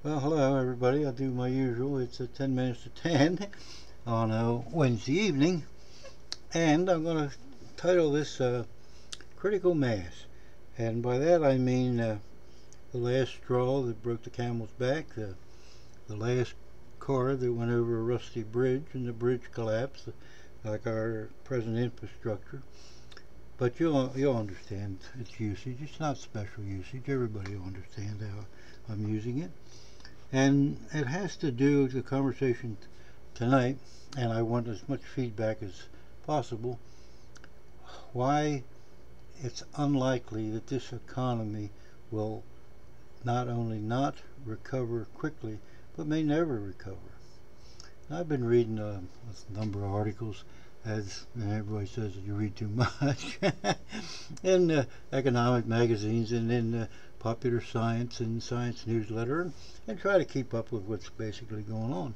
Well, hello everybody. I'll do my usual. It's 10 minutes to 10 on a Wednesday evening, and I'm going to title this Critical Mass. And by that I mean the last straw that broke the camel's back, the last car that went over a rusty bridge and the bridge collapsed, like our present infrastructure. But you'll understand its usage. It's not special usage. Everybody will understand how I'm using it. And it has to do with the conversation tonight, and I want as much feedback as possible. Why it's unlikely that this economy will not only not recover quickly, but may never recover. And I've been reading a number of articles, as everybody says that you read too much, in economic magazines and in popular science and science newsletter, and try to keep up with what's basically going on.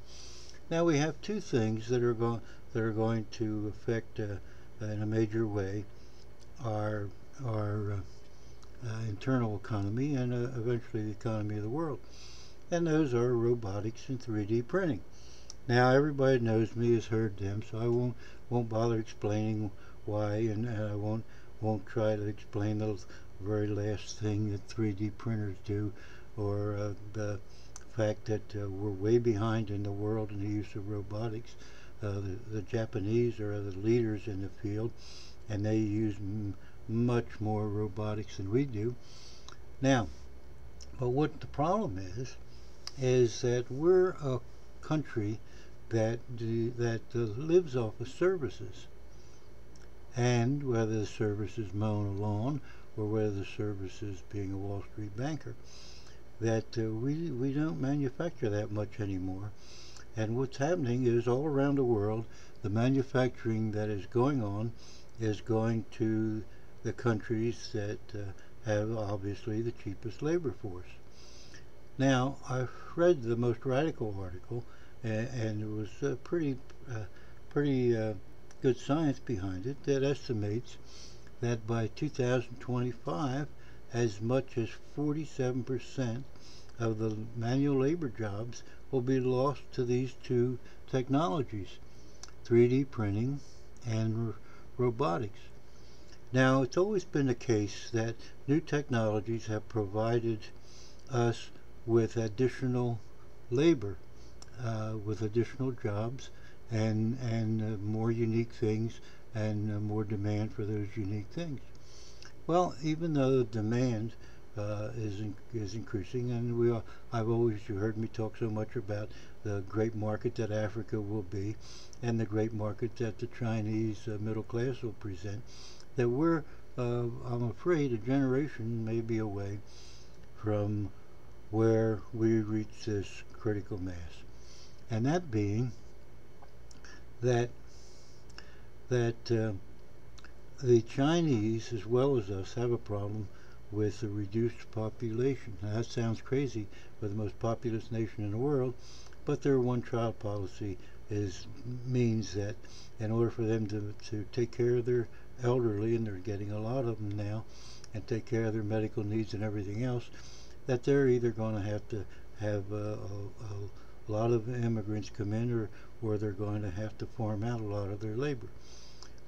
Now we have two things that are going to affect in a major way our internal economy and eventually the economy of the world, and those are robotics and 3D printing. Now everybody knows me, has heard them, so I won't bother explaining why, and I won't try to explain the very last thing that 3D printers do, or the fact that we're way behind in the world in the use of robotics. The Japanese are the leaders in the field, and they use much more robotics than we do. Now, but what the problem is that we're a country that lives off of services, and whether the service is mowing a lawn or whether the service is being a Wall Street banker, that we don't manufacture that much anymore. And what's happening is all around the world, the manufacturing that is going on is going to the countries that have obviously the cheapest labor force. Now, I've read the most radical article, and it was pretty good science behind it that estimates that by 2025, as much as 47% of the manual labor jobs will be lost to these two technologies, 3D printing and robotics. Now, it's always been the case that new technologies have provided us with additional labor, with additional jobs, and more unique things, and more demand for those unique things. Well, even though the demand is increasing, and I've always, you heard me talk so much about the great market that Africa will be, and the great market that the Chinese middle class will present. That I'm afraid, a generation may be away from where we reach this critical mass, and that being that that the Chinese, as well as us, have a problem with the reduced population. Now, that sounds crazy for the most populous nation in the world, but their one-child policy means that in order for them to take care of their elderly, and they're getting a lot of them now, and take care of their medical needs and everything else, that they're either going to have a lot of immigrants come in, or they're going to have to farm out a lot of their labor.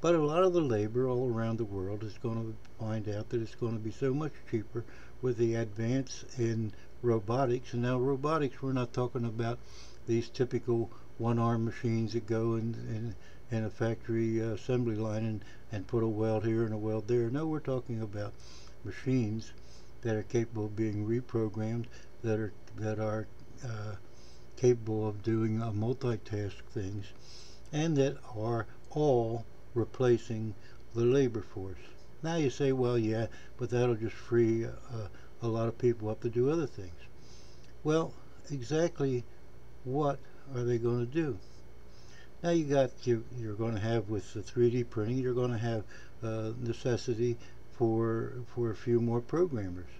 But a lot of the labor all around the world is going to find out that it's going to be so much cheaper with the advance in robotics. And now robotics, we're not talking about these typical one-arm machines that go in a factory assembly line and put a weld here and a weld there. No, we're talking about machines that are capable of being reprogrammed, that are capable of doing multitask things, and that are all replacing the labor force. Now you say, well, yeah, but that'll just free a lot of people up to do other things. Well, exactly what are they going to do? Now you're going to have, with the 3D printing, you're going to have necessity for a few more programmers.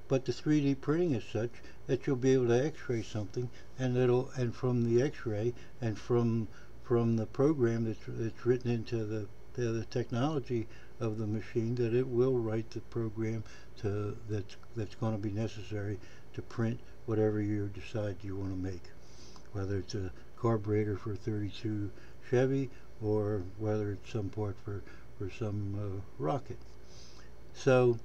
But the 3D printing is such that you'll be able to X-ray something, and from the X-ray and from the program that's written into the technology of the machine, that it will write the program that's going to be necessary to print whatever you decide you want to make, whether it's a carburetor for 32 Chevy or whether it's some part for some rocket. So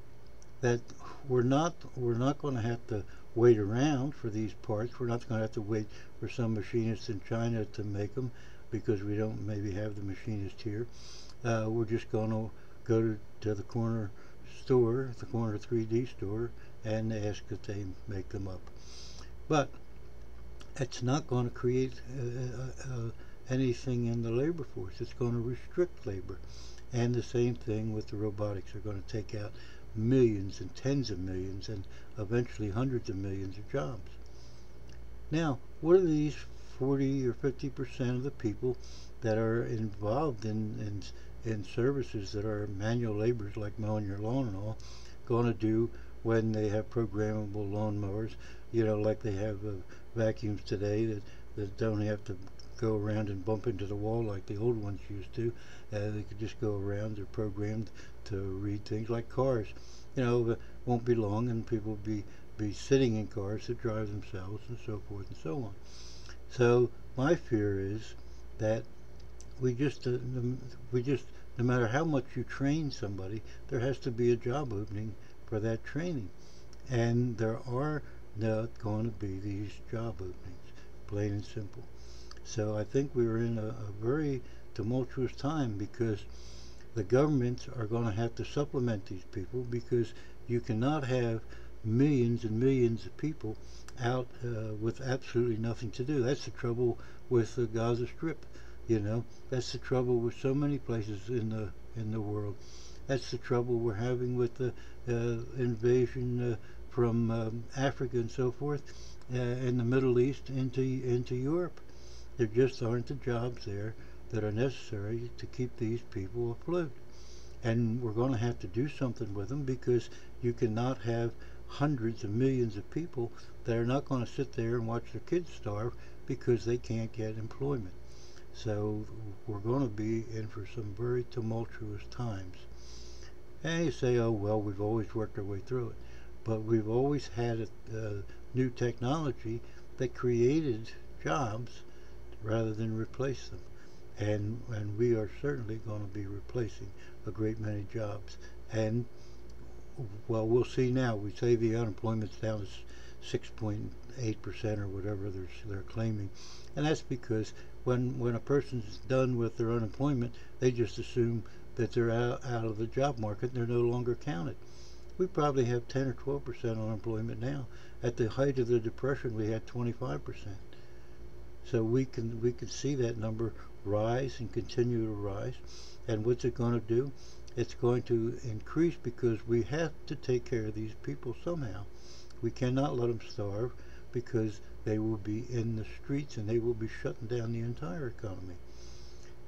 that we're not going to have to wait around for these parts. We're not going to have to wait for some machinist in China to make them because we don't maybe have the machinist here. We're just going to go to the corner store, the corner 3D store, and ask if they make them up. But it's not going to create anything in the labor force. It's going to restrict labor. And the same thing with the robotics. They're going to take out millions and tens of millions and eventually hundreds of millions of jobs. Now, what are these 40 or 50% of the people that are involved in services that are manual labors like mowing your lawn and all going to do when they have programmable lawnmowers, like they have vacuums today that don't have to go around and bump into the wall like the old ones used to. They could just go around. They're programmed to read things like cars. It won't be long and people will be sitting in cars that drive themselves and so forth and so on. So my fear is that we just no matter how much you train somebody, there has to be a job opening for that training, and there are not going to be these job openings, plain and simple. So I think we're in a very tumultuous time because the governments are going to have to supplement these people because you cannot have millions and millions of people out with absolutely nothing to do. That's the trouble with the Gaza Strip. That's the trouble with so many places in the world. That's the trouble we're having with the invasion from Africa and so forth in the Middle East into Europe. There just aren't the jobs there that are necessary to keep these people afloat. And we're going to have to do something with them because you cannot have hundreds of millions of people that are not going to sit there and watch their kids starve because they can't get employment. So we're going to be in for some very tumultuous times. And you say, oh, well, we've always worked our way through it. But we've always had a new technology that created jobs rather than replace them. And we are certainly going to be replacing a great many jobs. And, well, we'll see now. We say the unemployment's down to 6.8% or whatever they're claiming. And that's because when a person's done with their unemployment, they just assume that they're out of the job market and they're no longer counted. We probably have 10 or 12% unemployment now. At the height of the Depression, we had 25%. So we can see that number rise and continue to rise. And what's it going to do? It's going to increase because we have to take care of these people somehow. We cannot let them starve because they will be in the streets and they will be shutting down the entire economy.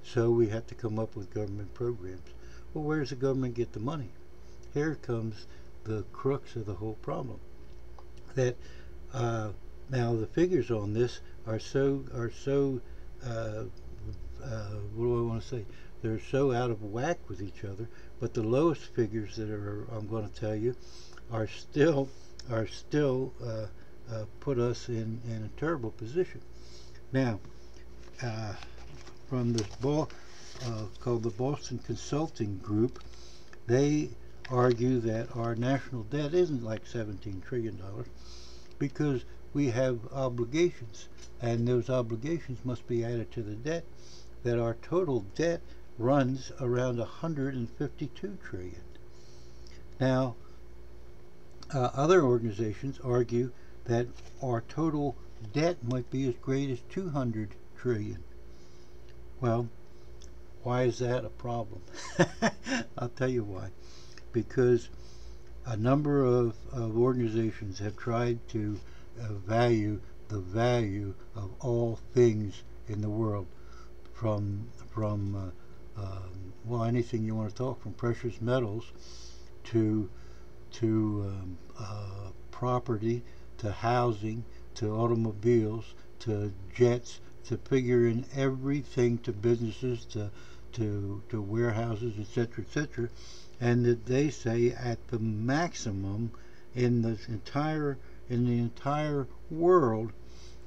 So we have to come up with government programs. Well, where does the government get the money? Here comes the crux of the whole problem. That now the figures on this are so what do I want to say? They're so out of whack with each other. But the lowest figures that I'm going to tell you are still put us in a terrible position. Now, from this called the Boston Consulting Group, they argue that our national debt isn't like $17 trillion because we have obligations, and those obligations must be added to the debt, that our total debt runs around 152 trillion. Now, other organizations argue that our total debt might be as great as 200 trillion. Well, why is that a problem? I'll tell you why. Because a number of organizations have tried to value the value of all things in the world, from well, anything you want to talk, from precious metals to property, to housing, to automobiles, to jets, to figure in everything, to businesses, to warehouses, etc. And that they say at the maximum in the entire in the entire world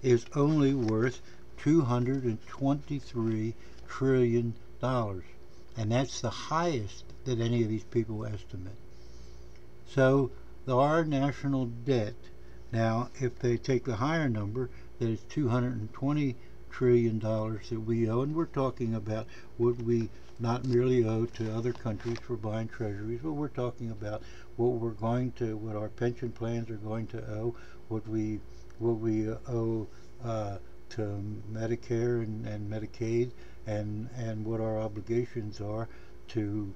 is only worth $223 trillion. And that's the highest that any of these people estimate. So our national debt, now if they take the higher number, that is $220 trillion that we owe, and we're talking about what we not merely owe to other countries for buying treasuries, but we're talking about what our pension plans are going to owe, what we owe to Medicare and Medicaid, and what our obligations are to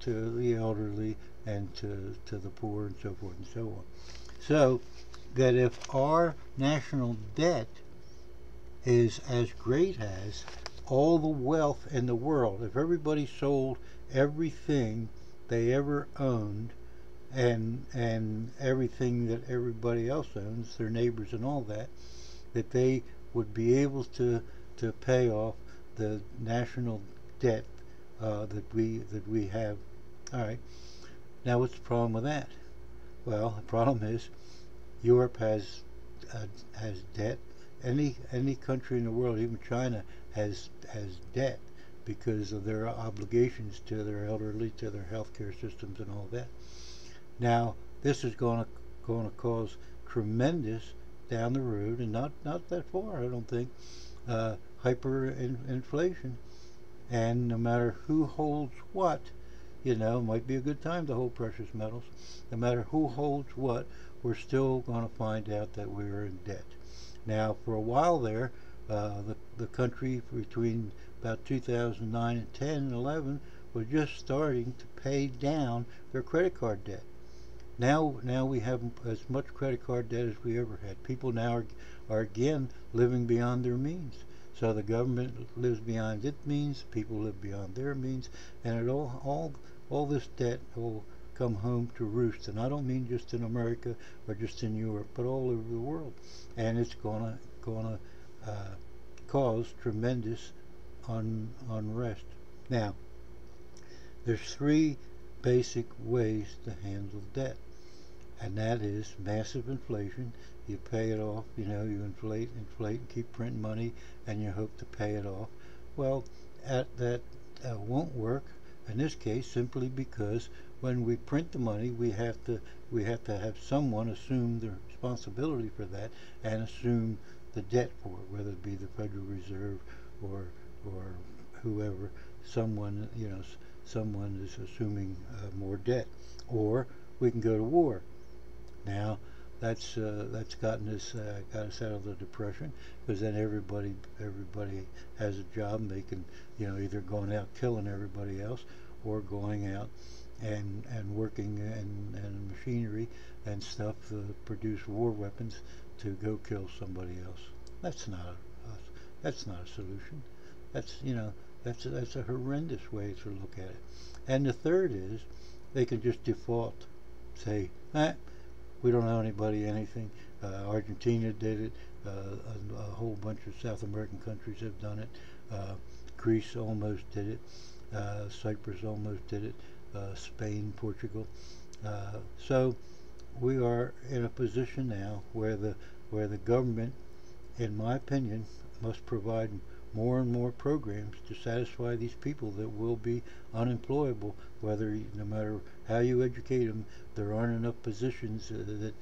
the elderly and to the poor and so forth and so on. So that if our national debt is as great as all the wealth in the world, if everybody sold everything they ever owned and everything that everybody else owns, their neighbors and all that, that they would be able to pay off the national debt that we have. All right. Now, what's the problem with that? Well, the problem is Europe has debt. Any country in the world, even China, has debt because of their obligations to their elderly, to their healthcare systems, and all that. Now, this is going to cause tremendous down the road, and not that far, I don't think, hyperinflation. And no matter who holds what, it might be a good time to hold precious metals. No matter who holds what, we're still going to find out that we're in debt. Now, for a while there, the country between about 2009 and 10 and 11 was just starting to pay down their credit card debt. Now we have as much credit card debt as we ever had. People now are again living beyond their means. So the government lives beyond its means, people live beyond their means, and it all this debt will come home to roost. And I don't mean just in America or just in Europe, but all over the world. And it's gonna cause tremendous unrest. Now, there's three basic ways to handle debt, and that is massive inflation. You pay it off, you inflate and keep printing money, and you hope to pay it off. Well, that won't work in this case, simply because when we print the money, we have to have someone assume the responsibility for that and assume the debt for it, whether it be the Federal Reserve or whoever. Someone is assuming more debt, or we can go to war. Now, that's got us out of the depression, because then everybody has a job, and they can either going out killing everybody else or going out and working in machinery and stuff to produce war weapons to go kill somebody else. That's not a solution. That's a horrendous way to look at it. And the third is they can just default, say, we don't owe anybody anything. Argentina did it. A whole bunch of South American countries have done it. Greece almost did it. Cyprus almost did it. Spain, Portugal. So we are in a position now where the government, in my opinion, must provide more and more programs to satisfy these people that will be unemployable, no matter how you educate them. There aren't enough positions that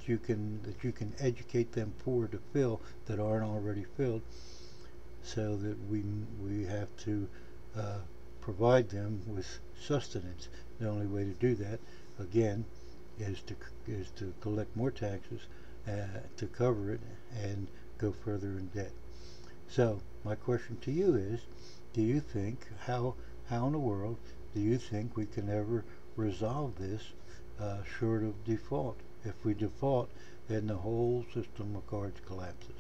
you can educate them for to fill that aren't already filled, so that we have to provide them with sustenance. The only way to do that, again, is to collect more taxes to cover it and go further in debt. So my question to you is, do you think, how in the world do you think we can ever resolve this short of default? If we default, then the whole system of cards collapses.